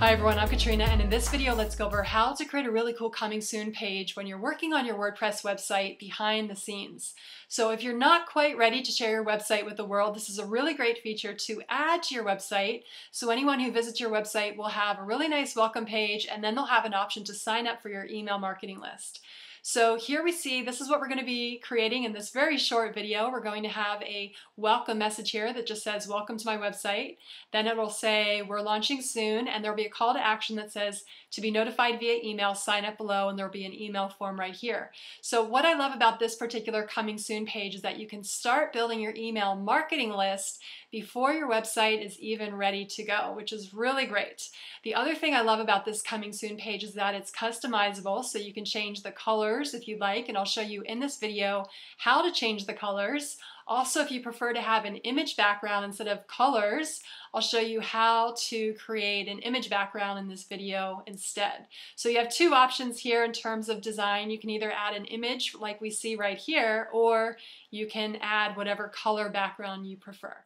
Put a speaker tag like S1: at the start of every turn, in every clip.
S1: Hi everyone, I'm Katrina, and in this video let's go over how to create a really cool coming soon page when you're working on your WordPress website behind the scenes. So if you're not quite ready to share your website with the world, this is a really great feature to add to your website. So anyone who visits your website will have a really nice welcome page, and then they'll have an option to sign up for your email marketing list. So here we see this is what we're going to be creating in this very short video. We're going to have a welcome message here that just says welcome to my website. Then it will say we're launching soon, and there will be a call to action that says to be notified via email, sign up below, and there will be an email form right here. So what I love about this particular coming soon page is that you can start building your email marketing list before your website is even ready to go, which is really great. The other thing I love about this coming soon page is that it's customizable, so you can change the colors if you'd like, and I'll show you in this video how to change the colors. Also, if you prefer to have an image background instead of colors, I'll show you how to create an image background in this video instead. So you have two options here in terms of design. You can either add an image like we see right here, or you can add whatever color background you prefer.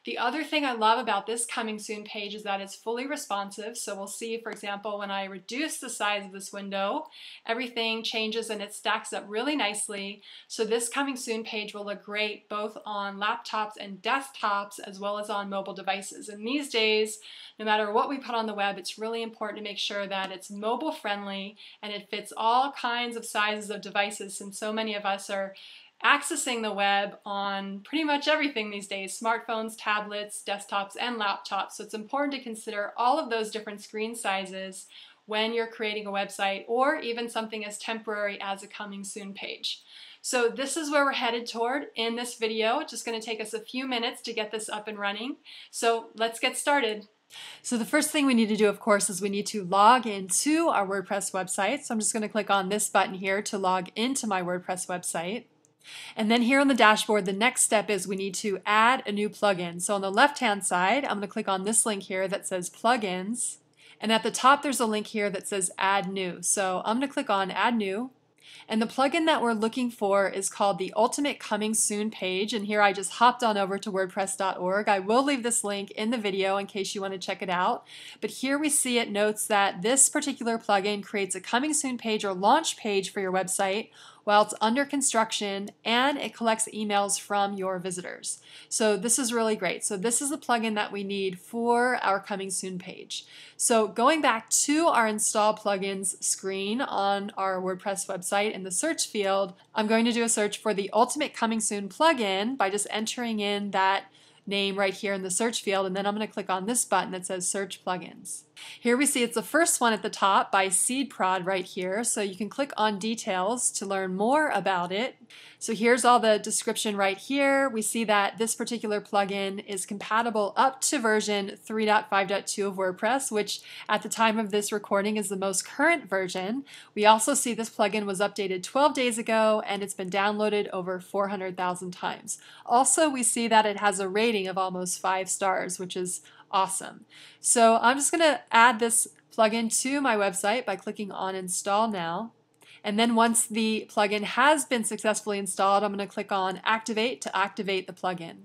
S1: The other thing I love about this coming soon page is that it's fully responsive. So we'll see, for example, when I reduce the size of this window, everything changes and it stacks up really nicely. So this coming soon page will look great both on laptops and desktops as well as on mobile devices. And these days, no matter what we put on the web, it's really important to make sure that it's mobile friendly and it fits all kinds of sizes of devices, since so many of us are accessing the web on pretty much everything these days: smartphones, tablets, desktops, and laptops. So it's important to consider all of those different screen sizes when you're creating a website, or even something as temporary as a coming soon page. So this is where we're headed toward in this video. It's just going to take us a few minutes to get this up and running. So let's get started. So the first thing we need to do, of course, is we need to log into our WordPress website. So I'm just going to click on this button here to log into my WordPress website. And then here on the dashboard, the next step is we need to add a new plugin. So on the left-hand side, I'm going to click on this link here that says plugins. And at the top, there's a link here that says add new. So I'm going to click on add new. And the plugin that we're looking for is called the Ultimate Coming Soon page. And here I just hopped on over to WordPress.org. I will leave this link in the video in case you want to check it out. But here we see it notes that this particular plugin creates a coming soon page or launch page for your website while it's under construction, and it collects emails from your visitors. So this is really great. So this is the plugin that we need for our coming soon page. So going back to our install plugins screen on our WordPress website, in the search field, I'm going to do a search for the Ultimate Coming Soon plugin by just entering in that name right here in the search field, and then I'm going to click on this button that says search plugins. Here we see it's the first one at the top by SeedProd right here, so you can click on details to learn more about it. So here's all the description right here. We see that this particular plugin is compatible up to version 3.5.2 of WordPress, which at the time of this recording is the most current version. We also see this plugin was updated 12 days ago, and it's been downloaded over 400,000 times. Also, we see that it has a rating of almost 5 stars, which is awesome. So I'm just going to add this plugin to my website by clicking on Install Now. And then once the plugin has been successfully installed, I'm going to click on Activate to activate the plugin.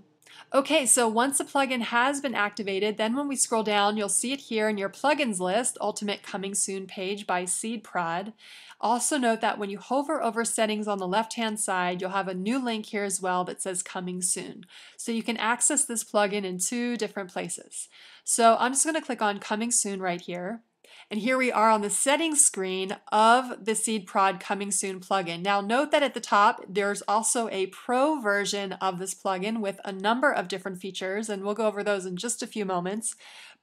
S1: Okay, so once the plugin has been activated, then when we scroll down, you'll see it here in your plugins list, Ultimate Coming Soon page by SeedProd. Also note that when you hover over settings on the left-hand side, you'll have a new link here as well that says Coming Soon. So you can access this plugin in 2 different places. So I'm just going to click on Coming Soon right here. And here we are on the settings screen of the SeedProd Coming Soon plugin. Now note that at the top, there's also a pro version of this plugin with a number of different features, and we'll go over those in just a few moments.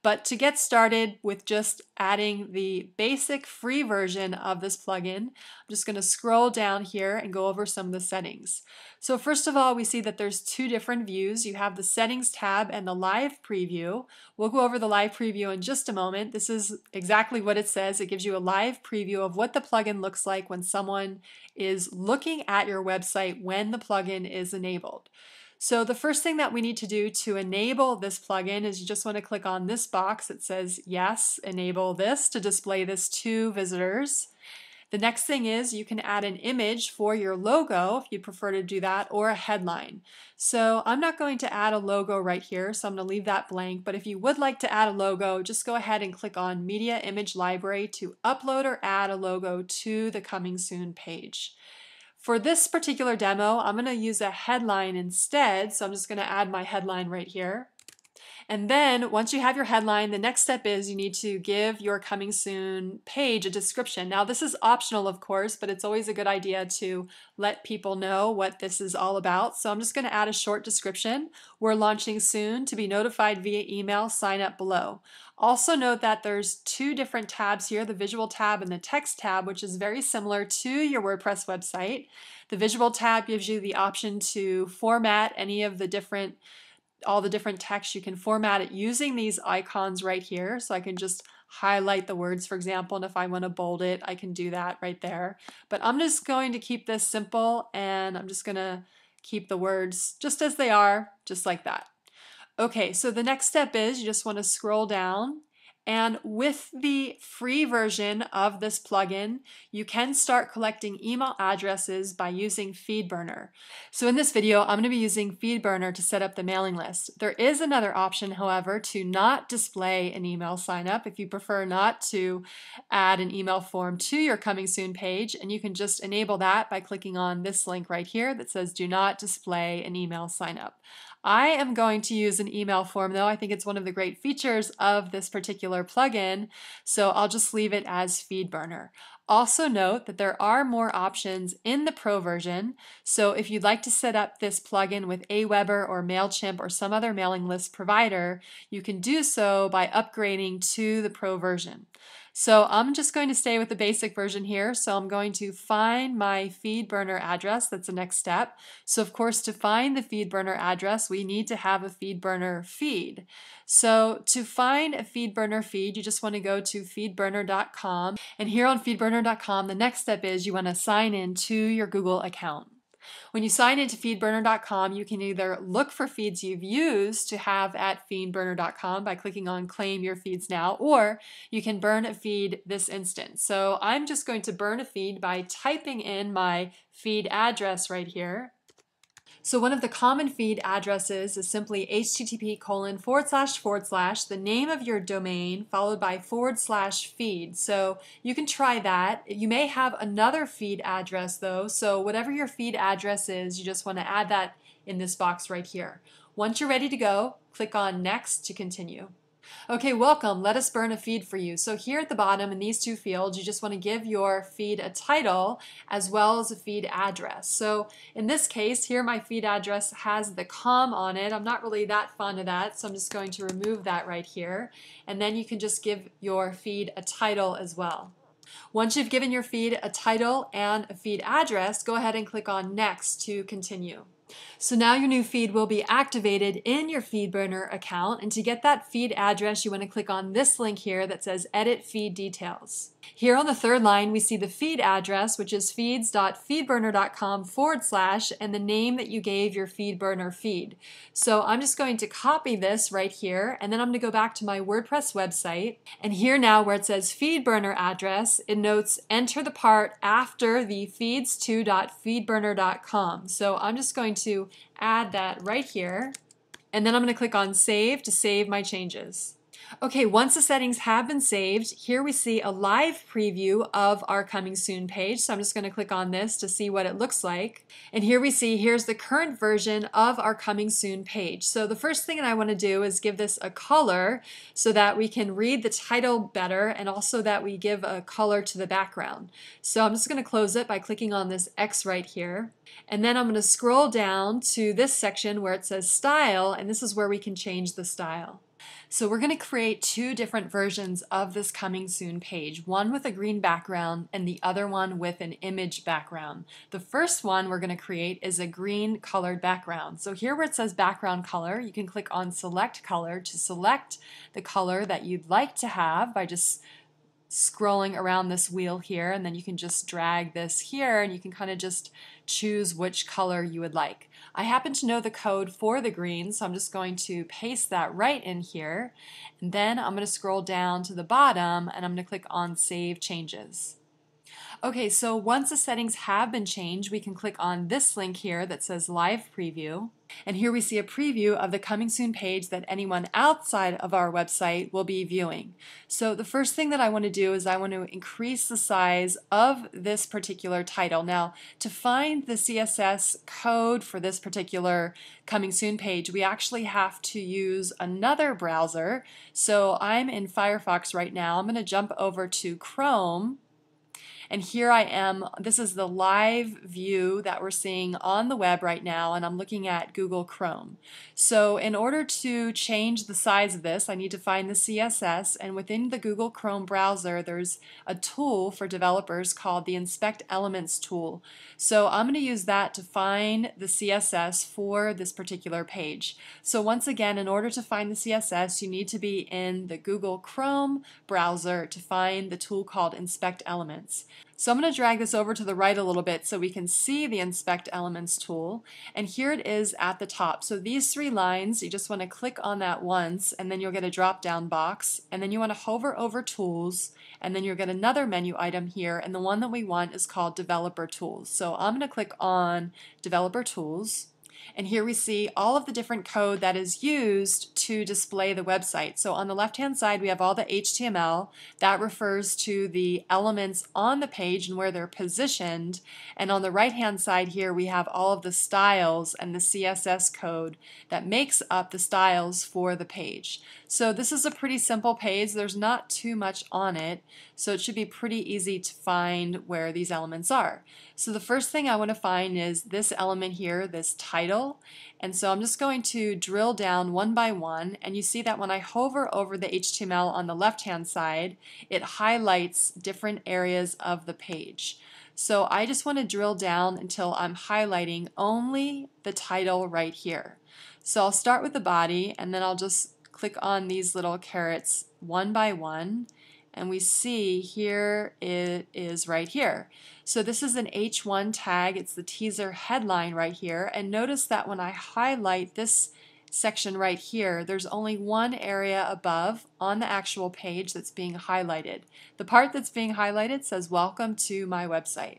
S1: But to get started with just adding the basic free version of this plugin, I'm just going to scroll down here and go over some of the settings. So first of all, we see that there's 2 different views. You have the settings tab and the live preview. We'll go over the live preview in just a moment. This is exactly what it says. It gives you a live preview of what the plugin looks like when someone is looking at your website when the plugin is enabled. So the first thing that we need to do to enable this plugin is you just want to click on this box that says yes, enable this to display this to visitors. The next thing is you can add an image for your logo if you prefer to do that, or a headline. So I'm not going to add a logo right here, so I'm going to leave that blank, but if you would like to add a logo, just go ahead and click on Media Image Library to upload or add a logo to the Coming Soon page. For this particular demo, I'm going to use a headline instead, so I'm just going to add my headline right here. And then once you have your headline, the next step is you need to give your Coming Soon page a description. Now this is optional, of course, but it's always a good idea to let people know what this is all about. So I'm just going to add a short description. We're launching soon. To be notified via email, sign up below. Also note that there's two different tabs here, the visual tab and the text tab, which is very similar to your WordPress website. The visual tab gives you the option to format any of the different all the different text. You can format it using these icons right here. So I can just highlight the words, for example, and if I want to bold it, I can do that right there. But I'm just going to keep this simple, and I'm just going to keep the words just as they are, just like that. Okay, so the next step is you just want to scroll down, and with the free version of this plugin, you can start collecting email addresses by using FeedBurner. So in this video, I'm going to be using FeedBurner to set up the mailing list. There is another option, however, to not display an email sign up if you prefer not to add an email form to your Coming Soon page, and you can just enable that by clicking on this link right here that says do not display an email sign up. I am going to use an email form though. I think it's one of the great features of this particular plugin, so I'll just leave it as FeedBurner. Also note that there are more options in the Pro version, so if you'd like to set up this plugin with Aweber or MailChimp or some other mailing list provider, you can do so by upgrading to the Pro version. So I'm just going to stay with the basic version here. So I'm going to find my FeedBurner address. That's the next step. So of course, to find the FeedBurner address, we need to have a FeedBurner feed. So to find a FeedBurner feed, you just want to go to feedburner.com. And here on feedburner.com, the next step is you want to sign in to your Google account. When you sign into feedburner.com, you can either look for feeds you've used to have at feedburner.com by clicking on Claim Your Feeds Now, or you can burn a feed this instant. So I'm just going to burn a feed by typing in my feed address right here. So one of the common feed addresses is simply http:// the name of your domain followed by /feed. So you can try that. You may have another feed address though, so whatever your feed address is, you just want to add that in this box right here. Once you're ready to go, click on Next to continue. Okay, welcome. Let us burn a feed for you. So here at the bottom in these two fields, you just want to give your feed a title as well as a feed address. So in this case, here my feed address has the com on it. I'm not really that fond of that, so I'm just going to remove that right here. And then you can just give your feed a title as well. Once you've given your feed a title and a feed address, go ahead and click on Next to continue. So now your new feed will be activated in your FeedBurner account, and to get that feed address, you want to click on this link here that says Edit Feed Details. Here on the third line, we see the feed address, which is feeds.feedburner.com / and the name that you gave your FeedBurner feed. So I'm just going to copy this right here, and then I'm going to go back to my WordPress website. And here now where it says FeedBurner address, it notes enter the part after the feeds2.feedburner.com. So I'm just going to add that right here, and then I'm going to click on Save to save my changes. Okay, once the settings have been saved, here we see a live preview of our Coming Soon page. So I'm just going to click on this to see what it looks like. And here we see, here's the current version of our Coming Soon page. So the first thing that I want to do is give this a color so that we can read the title better, and also that we give a color to the background. So I'm just going to close it by clicking on this X right here. And then I'm going to scroll down to this section where it says Style, and this is where we can change the style. So we're going to create two different versions of this Coming Soon page, one with a green background and the other one with an image background. The first one we're going to create is a green colored background. So here where it says background color, you can click on Select Color to select the color that you'd like to have by just scrolling around this wheel here, and then you can just drag this here and you can kind of just choose which color you would like. I happen to know the code for the green, so I'm just going to paste that right in here, and then I'm going to scroll down to the bottom and I'm going to click on Save Changes. Okay, so once the settings have been changed, we can click on this link here that says Live Preview. And here we see a preview of the coming soon page that anyone outside of our website will be viewing. So the first thing that I want to do is I want to increase the size of this particular title. Now, to find the CSS code for this particular coming soon page, we actually have to use another browser. So I'm in Firefox right now. I'm going to jump over to Chrome. And here I am, this is the live view that we're seeing on the web right now, and I'm looking at Google Chrome. So in order to change the size of this, I need to find the CSS, and within the Google Chrome browser, there's a tool for developers called the Inspect Elements tool. So I'm going to use that to find the CSS for this particular page. So once again, in order to find the CSS, you need to be in the Google Chrome browser to find the tool called Inspect Elements. So I'm going to drag this over to the right a little bit so we can see the Inspect Elements tool. And here it is at the top. So these three lines, you just want to click on that once, and then you'll get a drop-down box. And then you want to hover over Tools, and then you'll get another menu item here. And the one that we want is called Developer Tools. So I'm going to click on Developer Tools. And here we see all of the different code that is used to display the website. So on the left-hand side, we have all the HTML. That refers to the elements on the page and where they're positioned. And on the right-hand side here, we have all of the styles and the CSS code that makes up the styles for the page. So this is a pretty simple page. There's not too much on it, so it should be pretty easy to find where these elements are. So the first thing I want to find is this element here, this title. And so I'm just going to drill down one by one, and you see that when I hover over the HTML on the left-hand side, it highlights different areas of the page. So I just want to drill down until I'm highlighting only the title right here. So I'll start with the body, and then I'll just click on these little carrots one by one, and we see here it is right here. So this is an H1 tag. It's the teaser headline right here, and notice that when I highlight this section right here, there's only one area above on the actual page that's being highlighted. The part that's being highlighted says welcome to my website.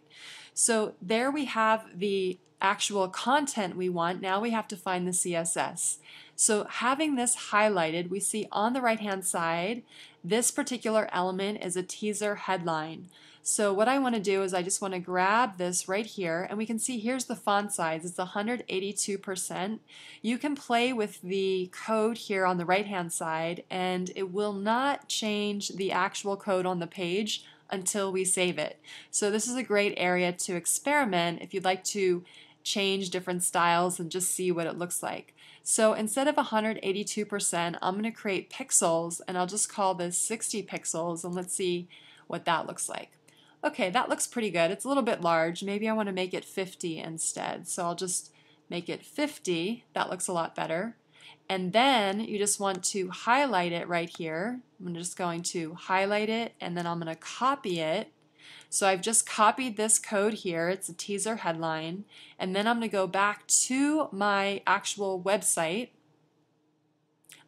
S1: So there we have the actual content we want. Now we have to find the CSS. So having this highlighted, we see on the right hand side this particular element is a teaser headline. So what I want to do is I just want to grab this right here, and we can see here's the font size. It's 182%. You can play with the code here on the right hand side, and it will not change the actual code on the page until we save it. So this is a great area to experiment if you'd like to change different styles and just see what it looks like. So instead of 182%, I'm going to create pixels, and I'll just call this 60 pixels, and let's see what that looks like. Okay, that looks pretty good. It's a little bit large. Maybe I want to make it 50 instead. So I'll just make it 50. That looks a lot better. And then you just want to highlight it right here. I'm just going to highlight it, and then I'm going to copy it. So I've just copied this code here. It's a teaser headline. And then I'm going to go back to my actual website.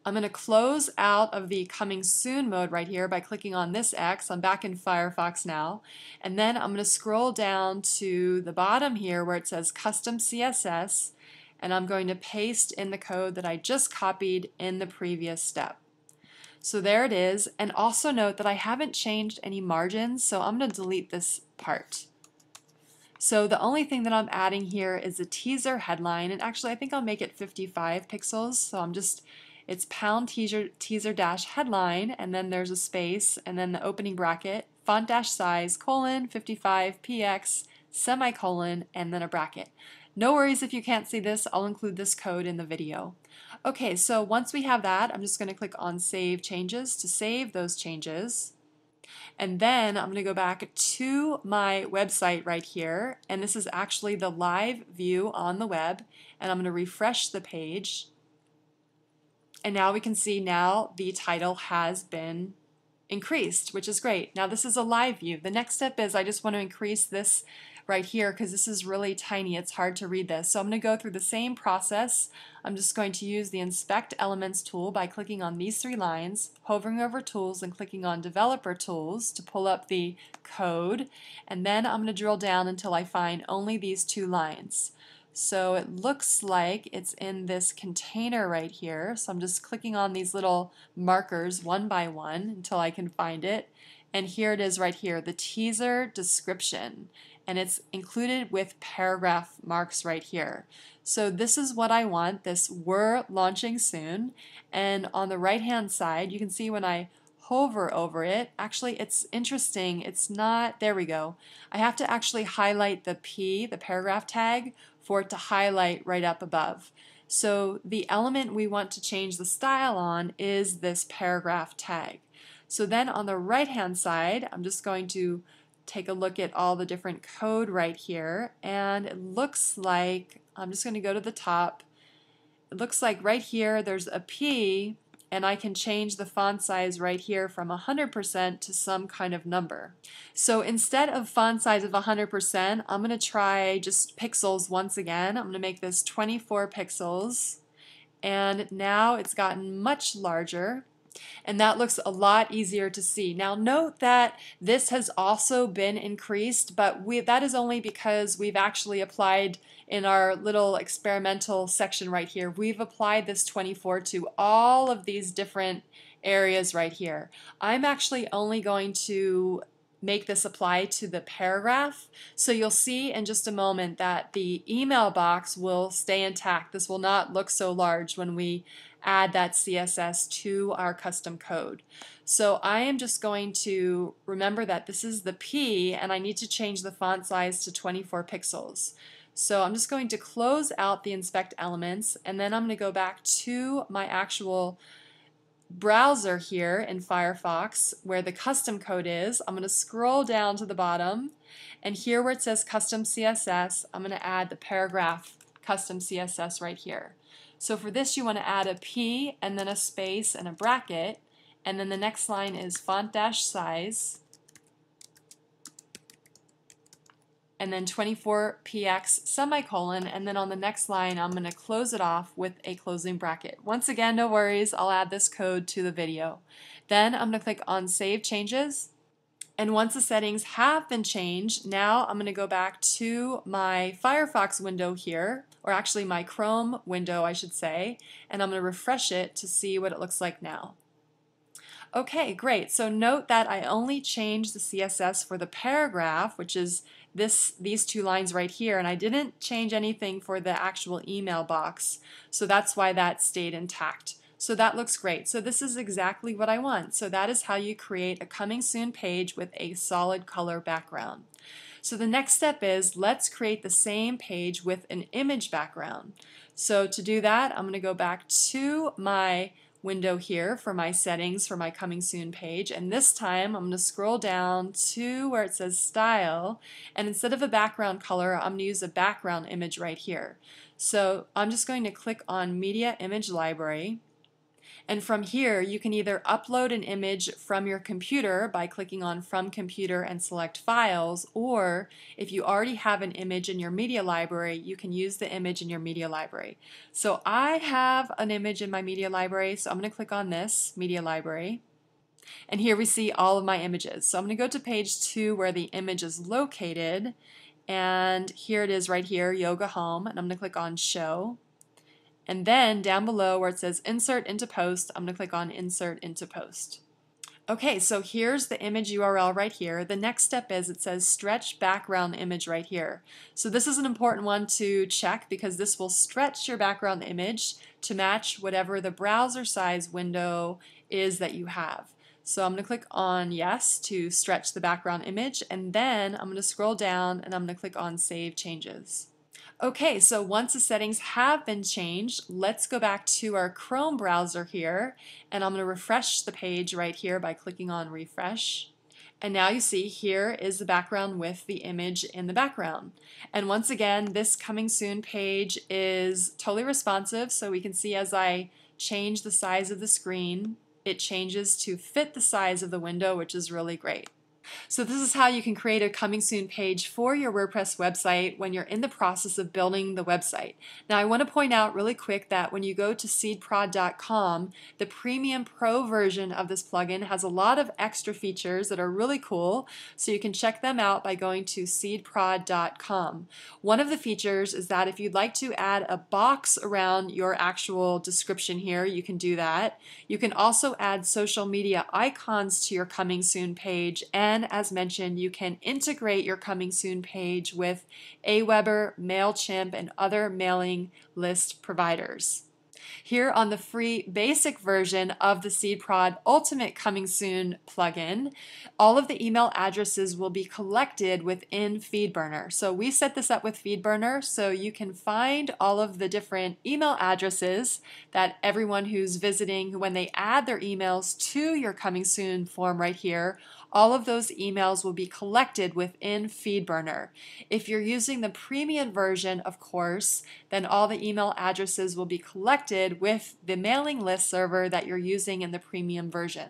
S1: I'm going to close out of the coming soon mode right here by clicking on this X. I'm back in Firefox now. And then I'm going to scroll down to the bottom here where it says custom CSS, and I'm going to paste in the code that I just copied in the previous step. So there it is, and also note that I haven't changed any margins, so I'm going to delete this part. So the only thing that I'm adding here is a teaser headline, and actually I think I'll make it 55 pixels, so it's pound teaser dash headline, and then there's a space, and then the opening bracket, font dash size, colon, 55 px, semicolon, and then a bracket. No worries if you can't see this, I'll include this code in the video. Okay, so once we have that, I'm just going to click on Save Changes to save those changes. And then I'm going to go back to my website right here, and this is actually the live view on the web, and I'm going to refresh the page. And now we can see now the title has been increased, which is great. Now this is a live view. The next step is I just want to increase this right here because this is really tiny. It's hard to read this. So I'm going to go through the same process. I'm just going to use the Inspect Elements tool by clicking on these three lines, hovering over Tools and clicking on Developer Tools to pull up the code, and then I'm going to drill down until I find only these two lines. So it looks like it's in this container right here. So I'm just clicking on these little markers one by one until I can find it. And here it is right here, the teaser description. And it's included with paragraph marks right here. So this is what I want, this "we're launching soon." And on the right hand side, you can see when I hover over it, actually it's interesting, it's not, there we go. I have to actually highlight the P, the paragraph tag, for it to highlight right up above. So the element we want to change the style on is this paragraph tag. So then on the right hand side, I'm just going to take a look at all the different code right here, and it looks like, I'm just going to go to the top, it looks like right here there's a P, and I can change the font size right here from 100% to some kind of number. So instead of font size of 100%, I'm going to try just pixels once again. I'm going to make this 24 pixels, and now it's gotten much larger. And that looks a lot easier to see. Now note that this has also been increased, but that is only because we've actually applied in our little experimental section right here, we've applied this 24 to all of these different areas right here. I'm actually only going to make this apply to the paragraph. So you'll see in just a moment that the email box will stay intact. This will not look so large when we add that CSS to our custom code. So I am just going to remember that this is the P and I need to change the font size to 24 pixels. So I'm just going to close out the Inspect Elements, and then I'm going to go back to my actual browser here in Firefox where the custom code is. I'm going to scroll down to the bottom, and here where it says Custom CSS, I'm going to add the paragraph Custom CSS right here. So for this you want to add a P and then a space and a bracket, and then the next line is font-size, and then 24px semicolon, and then on the next line I'm going to close it off with a closing bracket. Once again, no worries, I'll add this code to the video. Then I'm going to click on Save Changes, and once the settings have been changed, now I'm going to go back to my Firefox window here, or actually my Chrome window I should say, and I'm going to refresh it to see what it looks like now. Okay, great. So note that I only changed the CSS for the paragraph, which is these two lines right here, and I didn't change anything for the actual email box, so that's why that stayed intact. So that looks great. So this is exactly what I want. So that is how you create a coming soon page with a solid color background. So the next step is let's create the same page with an image background. So to do that, I'm going to go back to my window here for my settings for my coming soon page, and this time I'm going to scroll down to where it says Style, and instead of a background color I'm going to use a background image right here. So I'm just going to click on Media Image Library, and from here you can either upload an image from your computer by clicking on From Computer and select Files, or if you already have an image in your media library, you can use the image in your media library. So I have an image in my media library, so I'm going to click on this, Media Library, and here we see all of my images. So I'm going to go to page 2 where the image is located, and here it is right here, Yoga Home, and I'm going to click on Show. And then down below where it says Insert into Post, I'm going to click on Insert into Post. Okay, so here's the image URL right here. The next step is it says Stretch Background Image right here. So this is an important one to check because this will stretch your background image to match whatever the browser size window is that you have. So I'm going to click on Yes to stretch the background image, and then I'm going to scroll down and I'm going to click on Save Changes. Okay, so once the settings have been changed, let's go back to our Chrome browser here, and I'm going to refresh the page right here by clicking on Refresh. And now you see here is the background with the image in the background. And once again, this coming soon page is totally responsive, so we can see as I change the size of the screen it changes to fit the size of the window, which is really great. So this is how you can create a coming soon page for your WordPress website when you're in the process of building the website. Now I want to point out really quick that when you go to seedprod.com, the Premium Pro version of this plugin has a lot of extra features that are really cool, so you can check them out by going to seedprod.com. One of the features is that if you'd like to add a box around your actual description here, you can do that. You can also add social media icons to your coming soon page, and as mentioned, you can integrate your coming soon page with Aweber, MailChimp, and other mailing list providers. Here on the free basic version of the SeedProd Ultimate Coming Soon plugin, all of the email addresses will be collected within FeedBurner. So we set this up with FeedBurner so you can find all of the different email addresses that everyone who's visiting, when they add their emails to your Coming Soon form right here, all of those emails will be collected within FeedBurner. If you're using the premium version, of course, then all the email addresses will be collected with the mailing list server that you're using in the premium version.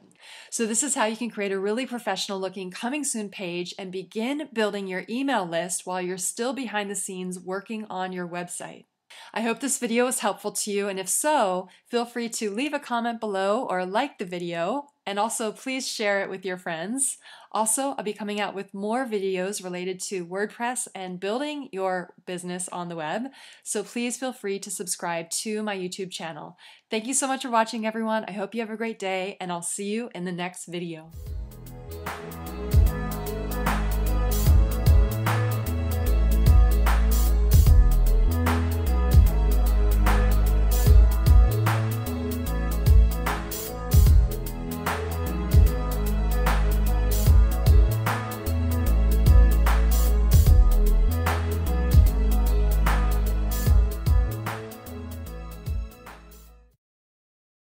S1: So this is how you can create a really professional looking coming soon page and begin building your email list while you're still behind the scenes working on your website. I hope this video was helpful to you, and if so, feel free to leave a comment below or like the video, and also please share it with your friends. Also, I'll be coming out with more videos related to WordPress and building your business on the web, so please feel free to subscribe to my YouTube channel. Thank you so much for watching, everyone. I hope you have a great day, and I'll see you in the next video.